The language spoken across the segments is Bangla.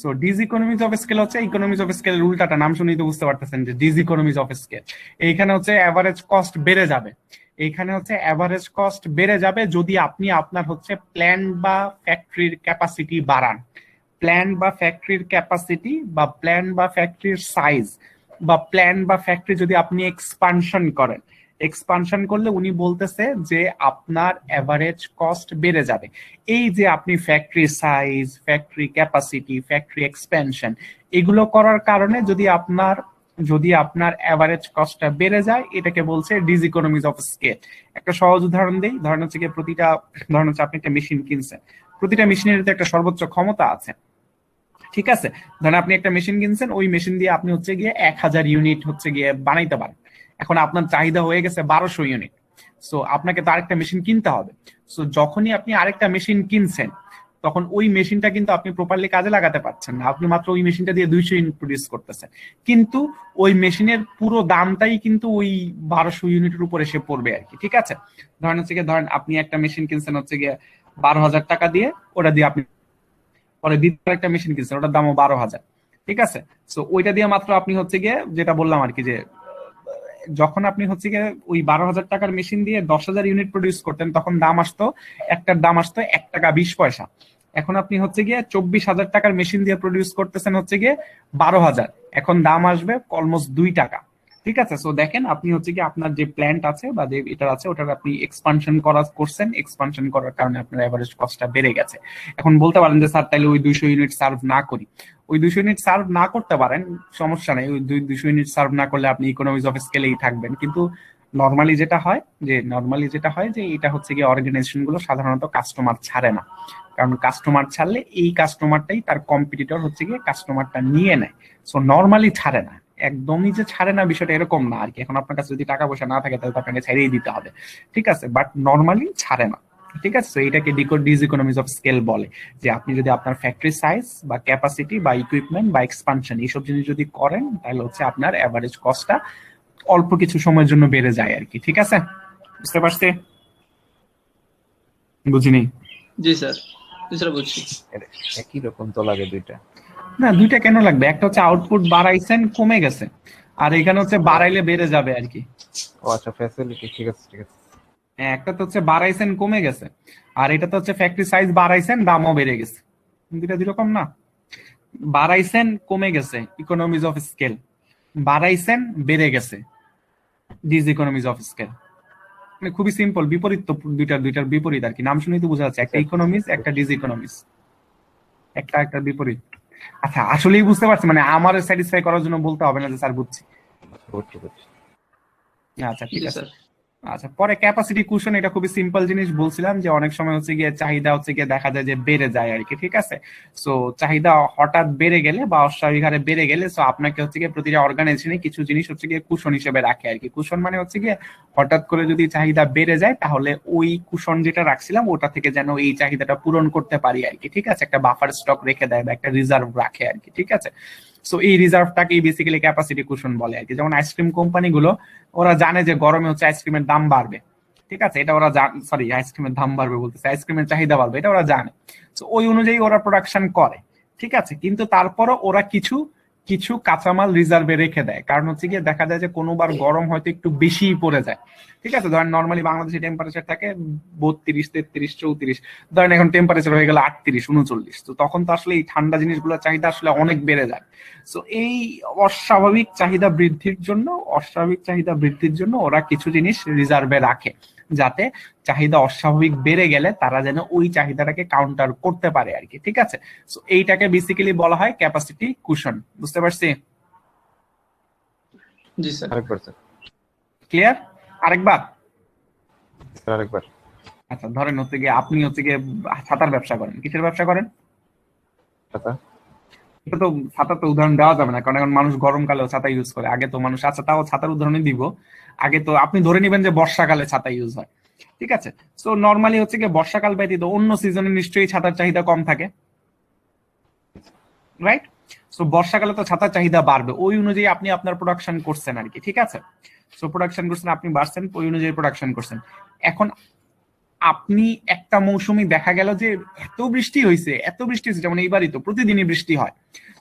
সো ডিসইকোনমিজ অফ স্কেল হচ্ছে ইকোনমিজ অফ স্কেলের উল্টাটা, নাম শুনেই তো বুঝতে পারতেছেন যে ডিসইকোনমিজ অফ স্কেল। এইখানে হচ্ছে অ্যাভারেজ কস্ট বেড়ে যাবে, এইখানে হচ্ছে অ্যাভারেজ কস্ট বেড়ে যাবে যদি আপনি আপনার হচ্ছে প্ল্যান্ট বা ফ্যাক্টরির ক্যাপাসিটি বাড়ান। প্ল্যান্ট বা ফ্যাক্টরির ক্যাপাসিটি বা প্ল্যান্ট বা ফ্যাক্টরির সাইজ বা প্ল্যান্ট বা ফ্যাক্টরি যদি আপনি এক্সপানশন করেন, এক্সপানশন করলে উনি বলতেছে যে আপনার অ্যাভারেজ কস্ট বেড়ে যাবে। এই যে আপনি factory size, factory capacity, factory expansion এগুলো করার কারণে যদি আপনার অ্যাভারেজ কস্টটা বেড়ে যায়, এটাকে বলছে ডিসইকোনমিজ অফ স্কেল। একটা সহজ উদাহরণ দেই, ধরেন হচ্ছে ধরেন হচ্ছে আপনি একটা মেশিন কিনছেন, প্রতিটা মেশিনের একটা সর্বোচ্চ ক্ষমতা আছে, ঠিক আছে? ধরেন আপনি একটা মেশিন কিনছেন, ওই মেশিন দিয়ে আপনি হচ্ছে গিয়ে 1000 ইউনিট হচ্ছে গিয়ে বানাইতে পারেন। এখন আপনার চাহিদা হয়ে গেছে 1200 ইউনিট, সো আপনাকে তো আরেকটা মেশিন কিনতে হবে। সো যখনই আপনি আরেকটা মেশিন কিনছেন, তখন ওই মেশিনটা কিন্তু আপনি প্রপারলি কাজে লাগাতে পারছেন না, আপনি মাত্র ওই মেশিনটা দিয়ে 200 ইউনিট প্রডিউস করতেছেন, কিন্তু ওই মেশিনের পুরো দামটাই কিন্তু ওই 1200 ইউনিটের উপর এসে পড়বে আর কি, ঠিক আছে? ধরেন আপনি একটা মেশিন কিনছেন হচ্ছে গিয়ে 12,000 টাকা দিয়ে, ওটা দিয়ে আপনি পরে দ্বিতীয় একটা মেশিন কিনছেন, ওটার দামও 12,000, ঠিক আছে? সো ওইটা দিয়ে মাত্র আপনি হচ্ছে গিয়ে যেটা বললাম আর কি, যে যখন আপনি হচ্ছে গিয়ে ওই 12,000 টাকার মেশিন দিয়ে 10,000 ইউনিট প্রডিউস করতেন, তখন একটার দাম আসতো 1 টাকা 20 পয়সা। এখন আপনি হচ্ছে গিয়ে 24,000 টাকার মেশিন দিয়ে প্রডিউস করতেছেন হচ্ছে গিয়ে 12,000, এখন দাম আসবে অলমোস্ট 2 টাকা, ঠিক আছে? সো দেখেন আপনি হচ্ছে কি আপনার যে প্ল্যান্ট আছে বা যে এটা আছে ওটার আপনি এক্সপানশন করছেন, এক্সপানশন করার কারণে আপনার এভারেজ কস্টটা বেড়ে গেছে। এখন বলতে পারেন যে স্যার তাহলে ওই 200 ইউনিট সার্ভ না করি। ওই 200 ইউনিট সার্ভ না করতে পারেন, সমস্যা নেই, ওই 200 ইউনিট সার্ভ না করলে আপনি ইকোনমিজ অফ স্কেলেই থাকবেন। কিন্তু নর্মালি যেটা হয় যে এটা হচ্ছে গিয়ে অর্গানাইজেশন গুলো সাধারণত কাস্টমার ছাড়ে না, কারণ কাস্টমার ছাড়লে এই কাস্টমারটাই তার কম্পিটিটর হচ্ছে গিয়ে কাস্টমারটা নিয়ে নেয়। সো নর্মালি ছাড়ে না, একদমই যে ছাড়ে না বিষয়টা এরকম না আর কি। এখন আপনার কাছে যদি টাকা পয়সা না থাকে তাহলে আপনাকে ছেড়েই দিতে হবে, ঠিক আছে? বাট নর্মালি ছাড়ে না, ঠিক আছে? তো এটাকে ডিসইকোনমিজ অফ স্কেল বলে, যে আপনি যদি আপনার ফ্যাক্টরি সাইজ বা ক্যাপাসিটি বা ইকুইপমেন্ট বা এক্সপানশন এইসব জিনিস যদি করেন, তাহলে হচ্ছে আপনার অ্যাভারেজ কস্টটা অল্প কিছু সময়ের জন্য বেড়ে যায় আর কি, ঠিক আছে? বুঝতে পারছি? বুঝিনি? জি স্যার, বুঝছি। একই রকম তো লাগে দুইটা। না, দুইটা কেন লাগবে? একটা হচ্ছে আউটপুট বাড়াইছেন, কমে গেছে, আর এখানে হচ্ছে বাড়াইলে বেড়ে যাবে আর কি। ও আচ্ছা, ফ্যাসিলিটি, ঠিক আছে ঠিক আছে। একটা তো হচ্ছে বাড়াইছেন, কমে গেছে, আর এটা তো হচ্ছে ফ্যাক্টরি সাইজ বাড়াইছেন, দামও বেড়ে গেছে। দুইটা দুরকম না? বাড়াইছেন, কমে গেছে, ইকোনমিজ অফ স্কেল। বাড়াইছেন, বেড়ে গেছে, ডিসইকোনমিজ অফ স্কেল। মানে খুবই সিম্পল, বিপরীত তো, দুইটার বিপরীত আর কি, নাম শুনেই তো বোঝা যাচ্ছে, একটা ইকোনমিজ, একটা ডিসইকোনমিজ, একটা বিপরীত। আচ্ছা, আসলেই বুঝতে পারছি, মানে আমার স্যাটিসফাই করার জন্য বলতে হবে না যে স্যার বুঝছি। আচ্ছা ঠিক জি আছে। স্যার। আচ্ছা, পরে ক্যাপাসিটি কুশন, এটা খুবই সিম্পল জিনিস বলছিলাম, যে অনেক সময় হচ্ছে গিয়ে চাহিদা হচ্ছে গিয়ে দেখা যায় যে বেড়ে যায় আর কি, ঠিক আছে? সো চাহিদা হঠাৎ বেড়ে গেলে বা অস্বাভাবিক হারে বেড়ে গেলে, সো আপনাকে হচ্ছে গিয়ে প্রতিটা অর্গানাইজেশনে কিছু জিনিস হচ্ছে গিয়ে কুশন হিসেবে রাখে আর কি। কুশন মানে হচ্ছে গিয়ে হঠাৎ করে যদি চাহিদা বেড়ে যায়, তাহলে ওই কুশন যেটা রাখছিলাম ওটা থেকে যেন এই চাহিদাটা পূরণ করতে পারি আর কি, ঠিক আছে? একটা বাফার স্টক রেখে দেয় বা একটা রিজার্ভ রাখে আর কি, ঠিক আছে? সো এই রিজার্ভটাকেই বেসিক্যালি ক্যাপাসিটি কুশন বলে আর কি। যেমন আইসক্রিম কোম্পানিগুলো, ওরা জানে যে গরমে হচ্ছে আইসক্রিমের দাম বাড়বে, ঠিক আছে? এটা ওরা সরি, আইসক্রিমের দাম বাড়বে বলতেছে, আইসক্রিমের চাহিদা বাড়বে, এটা ওরা জানে। তো ওই অনুযায়ী ওরা প্রোডাকশন করে, ঠিক আছে? কিন্তু তারপরও ওরা কিছু কিছু কাঁচামাল রিজার্ভে রেখে দেয়, কারণ হচ্ছে গিয়ে দেখা যায় যে কোনোবার গরম হয়তো একটু বেশিই পড়ে যায়, ঠিক আছে? ধরেন নর্মালি বাংলাদেশে টেম্পারেচার থাকে 32, 33, 34, ধরেন এখন টেম্পারেচার হয়ে গেল 38, 39, তো তখন তো আসলে এই ঠান্ডা জিনিসগুলোর চাহিদা আসলে অনেক বেড়ে যায়। সো এই অস্বাভাবিক চাহিদা বৃদ্ধির জন্য ওরা কিছু জিনিস রিজার্ভে রাখে, যাতে চাহিদা অস্বাভাবিক বেড়ে গেলে তারা যেন ওই চাহিদাটাকে কাউন্টার করতে পারে আর কি, ঠিক আছে? সো এইটাকে বেসিক্যালি বলা হয় ক্যাপাসিটি কুশন। বুঝতে পারছি? জি স্যার। ক্লিয়ার? আরেকবার? আরেকবার। আচ্ছা, ধরেন হচ্ছে গিয়ে আপনি হচ্ছে গিয়ে ছাতার ব্যবসা করেন। কিসের ব্যবসা করেন? ছাতা। এটা তো ছাতার তো উদাহরণ দেওয়া যাবে না, কারণ এখন মানুষ গরমকালেও ছাতা ইউজ করে। আগে তো মানুষ, আচ্ছা তাও ছাতার উদাহরণই দিব। আগে তো আপনি ধরে নিবেন যে বর্ষাকালে ছাতা ইউজ হয়, ঠিক আছে? সো নর্মালি হচ্ছে গিয়ে বর্ষাকাল ব্যতীত অন্য সিজনে নিশ্চয়ই ছাতার চাহিদা কম থাকে, রাইট? সো বর্ষাকালে তো ছাতার চাহিদা বাড়বে, ওই অনুযায়ী আপনি আপনার প্রোডাকশন করছেন আর কি, ঠিক আছে? সো প্রোডাকশন করছেন, আপনি বাড়ছেন, ওই অনুযায়ী প্রোডাকশন করছেন। এখন আপনি একটা মৌসুমে দেখা গেল যে এত বৃষ্টি হয়েছে, যেমন এইবারই তো প্রতিদিনই বৃষ্টি হয়।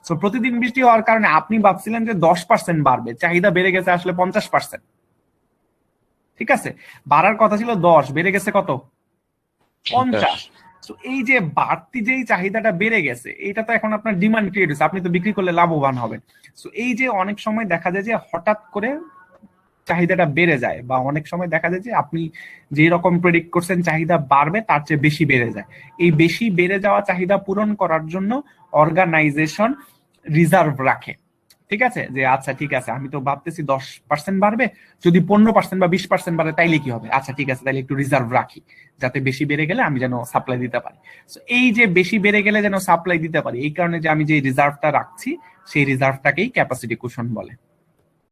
তো প্রতিদিন বৃষ্টি হওয়ার কারণে আপনি ভাবছিলেন যে 10% বাড়বে, চাহিদা বেড়ে গেছে আসলে 50%। ঠিক আছে, বাড়ার কথা ছিল 10, বেড়ে গেছে কত? 50। তো এই যে বাড়তি যেই চাহিদাটা বেড়ে গেছে, এটা তো এখন আপনার ডিমান্ড ক্রিয়েট হচ্ছে, আপনি তো বিক্রি করলে লাভবান হবেন। তো এই যে অনেক সময় দেখা যায় যে হঠাৎ করে চাহিদাটা বেড়ে যায়, বা অনেক সময় দেখা যায় যে আপনি যে রকম প্রেডিক্ট করছেন চাহিদা বাড়বে তার চেয়ে বেশি বেড়ে যায়। এই বেশি বেড়ে যাওয়া চাহিদা পূরণ করার জন্য অর্গানাইজেশন রিজার্ভ রাখে। ঠিক আছে, যে আচ্ছা ঠিক আছে, আমি তো ভাবতেছি 10% বাড়বে, যদি 15% বা 20% বাড়ে তাইলে কি হবে, আচ্ছা ঠিক আছে তাইলে একটু রিজার্ভ রাখি, যাতে বেশি বেড়ে গেলে আমি যেন সাপ্লাই দিতে পারি। এই যে বেশি বেড়ে গেলে যেন সাপ্লাই দিতে পারি, এই কারণে যে আমি যে রিজার্ভটা রাখছি, সেই রিজার্ভটাকেই ক্যাপাসিটি কুশন বলে।